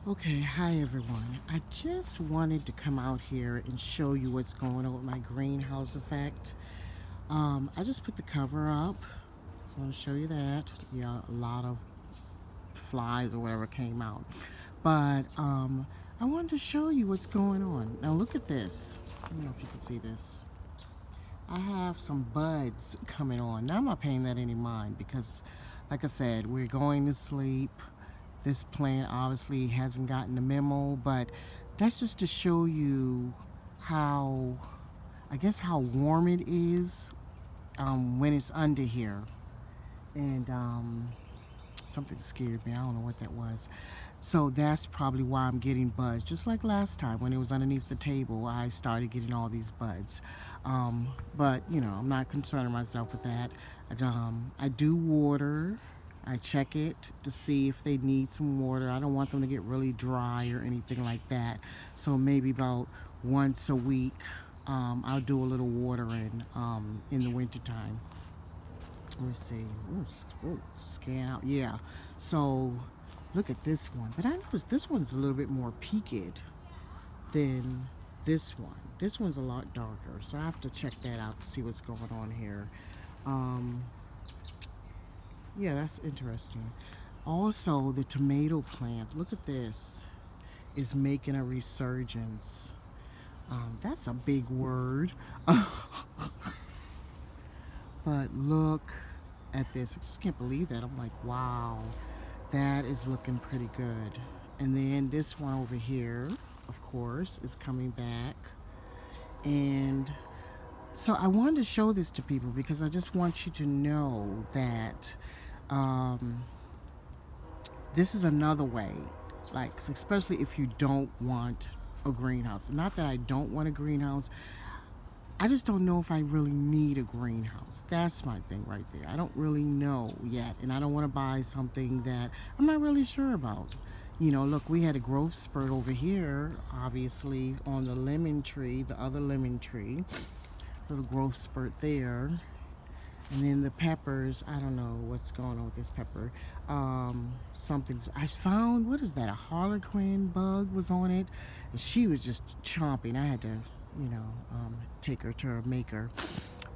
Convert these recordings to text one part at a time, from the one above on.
Okay, hi everyone. I just wanted to come out here and show you what's going on with my greenhouse effect. I just put the cover up. So I want to show you that. Yeah, a lot of flies or whatever came out. But I wanted to show you what's going on. Now look at this. I don't know if you can see this. I have some buds coming on. Now I'm not paying that any mind because, like I said, we're going to sleep. This plant obviously hasn't gotten the memo, but that's just to show you how, I guess, how warm it is when it's under here. And something scared me. I don't know what that was. So that's probably why I'm getting buds. Just like last time when it was underneath the table, I started getting all these buds. But, I'm not concerning myself with that. I do water. I check it to see if they need some water. I don't want them to get really dry or anything like that. So maybe about once a week, I'll do a little watering in the wintertime. Let me see. Ooh, scan out. Yeah. So look at this one. But I noticed this one's a little bit more peaked than this one. This one's a lot darker. So I have to check that out to see what's going on here. Um, yeah, that's interesting. Also, the tomato plant, look at this, is making a resurgence. That's a big word. But look at this. I just can't believe that. I'm like, wow, that is looking pretty good. And then this one over here, of course, is coming back. And so I wanted to show this to people because I just want you to know that um, this is another way, like, especially if you don't want a greenhouse. Not that I don't want a greenhouse. I just don't know if I really need a greenhouse. That's my thing right there. I don't really know yet, and I don't want to buy something that I'm not really sure about. Look, we had a growth spurt over here, obviously, on the lemon tree, the other lemon tree. Little growth spurt there. And then the peppers, I don't know what's going on with this pepper. Something's, I found, what is that? A harlequin bug was on it. And she was just chomping. I had to, take her to her maker.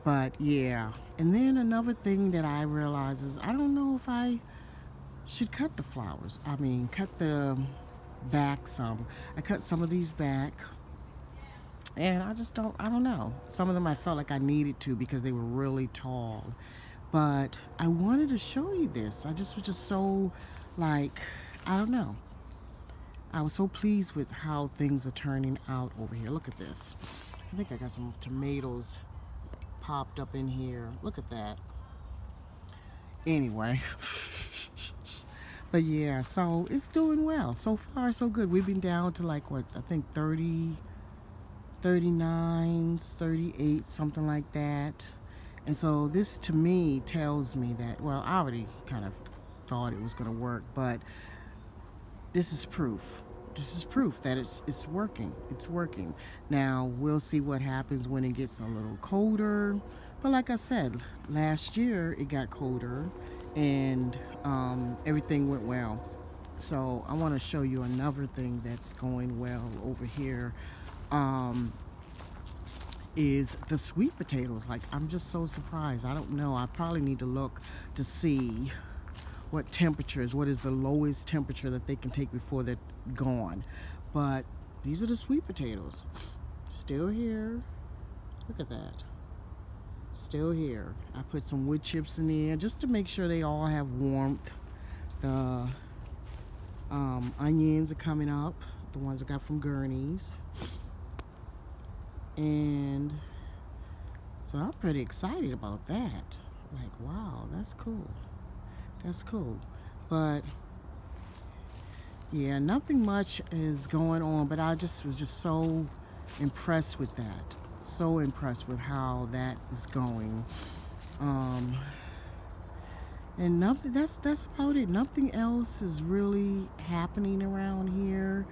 But yeah. And then another thing that I realized is I don't know if I should cut the flowers. I mean, cut the back some. I cut some of these back. And I don't know. Some of them I felt like I needed to because they were really tall. But I wanted to show you this. I just was just so, like, I don't know. I was so pleased with how things are turning out over here. Look at this. I think I got some tomatoes popped up in here. Look at that. Anyway. But yeah, so it's doing well. So far, so good. We've been down to like, what, I think 30, 39s, 38, something like that. And so this to me tells me that, well, I already kind of thought it was going to work, but this is proof. This is proof that it's working. It's working. Now, we'll see what happens when it gets a little colder. But like I said, last year it got colder and everything went well. So I want to show you another thing that's going well over here. Um, is the sweet potatoes. Like, I'm just so surprised. I don't know. I probably need to look to see what temperatures, what is the lowest temperature that they can take before they're gone. But these are the sweet potatoes. Still here. Look at that. Still here. I put some wood chips in there just to make sure they all have warmth. The onions are coming up. The ones I got from Gurney's. And so I'm pretty excited about that. Like, wow, that's cool. That's cool. But yeah, nothing much is going on, but I just was just so impressed with that. So impressed with how that is going. Um, and nothing that's about it. Nothing else is really happening around here.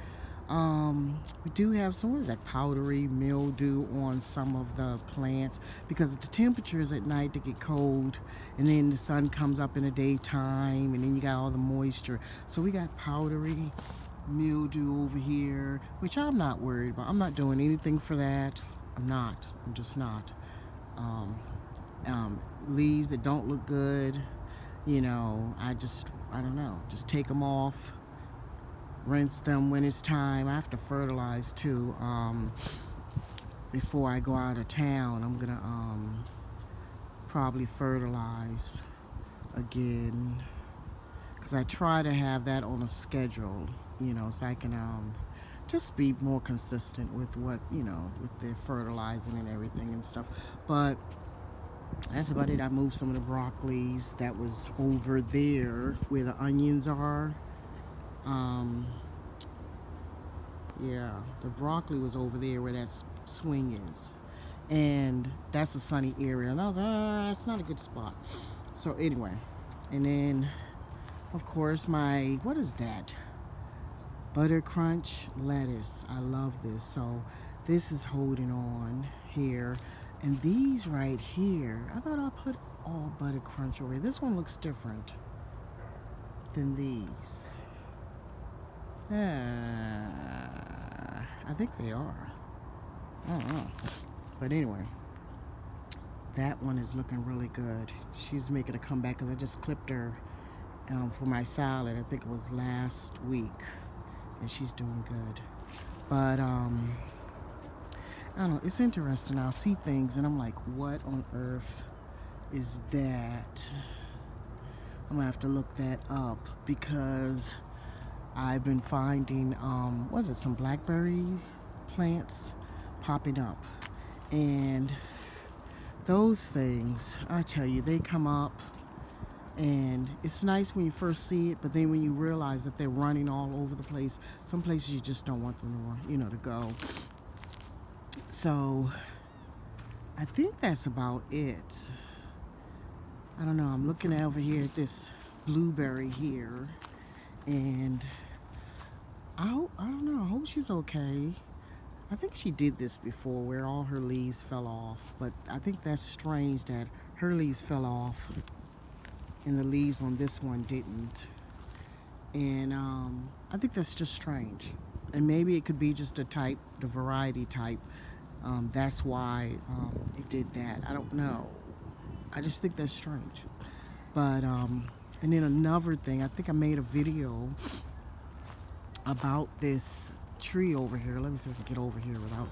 We do have some, what is that, powdery mildew on some of the plants because the temperatures at night they get cold and then the sun comes up in the daytime and then you got all the moisture. So we got powdery mildew over here, which I'm not worried about. I'm not doing anything for that. I'm just not. Um, Leaves that don't look good, I don't know, just take them off, rinse them when it's time. I have to fertilize too. Before I go out of town, I'm gonna probably fertilize again, because I try to have that on a schedule, so I can just be more consistent with what, with the fertilizing and everything and stuff. But that's about it. I moved some of the broccolis that was over there where the onions are. Yeah, the broccoli was over there where that swing is. And that's a sunny area. And I was like, it's not a good spot. So anyway, and then, of course, what is that? Butter Crunch lettuce. I love this. So this is holding on here. And these right here, I thought I put all Butter Crunch over here. This one looks different than these. I think they are. I don't know. But anyway, that one is looking really good. She's making a comeback because I just clipped her for my salad. I think it was last week. And she's doing good. But I don't know, it's interesting. I'll see things and I'm like, what on earth is that? I'm gonna have to look that up because I've been finding, some blackberry plants popping up. And those things, I tell you, they come up and it's nice when you first see it, but then when you realize that they're running all over the place, some places you just don't want them to, to go. So I think that's about it. I don't know. I'm looking over here at this blueberry here, and I don't know. I hope she's okay. I think she did this before where all her leaves fell off, but I think that's strange that her leaves fell off and the leaves on this one didn't. And I think that's just strange. And maybe it could be just the variety type. That's why it did that. I don't know. I just think that's strange. But, and then another thing, I think I made a video about this tree over here. Let me see if I can get over here without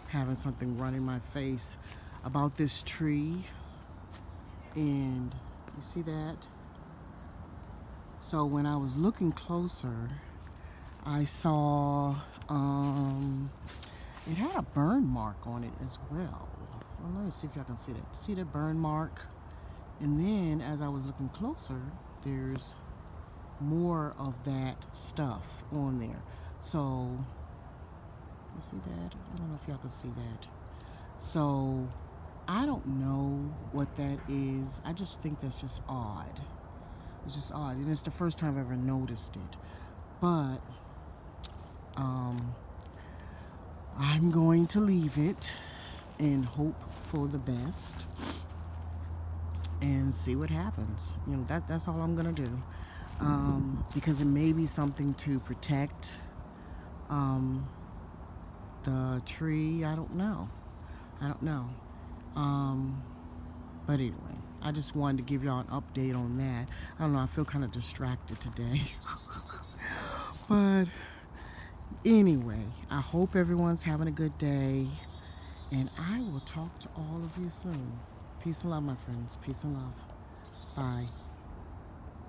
having something run in my face. About this tree. And you see that? So when I was looking closer, I saw it had a burn mark on it as well. Well, let me see if y'all can see that. See that burn mark? And then as I was looking closer, there's more of that stuff on there. So, you see that? I don't know if y'all can see that. So, I don't know what that is. I just think that's just odd. It's just odd. And it's the first time I've ever noticed it. But, I'm going to leave it and hope for the best and see what happens. That's all I'm gonna do. Because it may be something to protect the tree. I don't know. But anyway, I just wanted to give y'all an update on that. I don't know, I feel kind of distracted today. But anyway, I hope everyone's having a good day. And I will talk to all of you soon. Peace and love, my friends. Peace and love. Bye.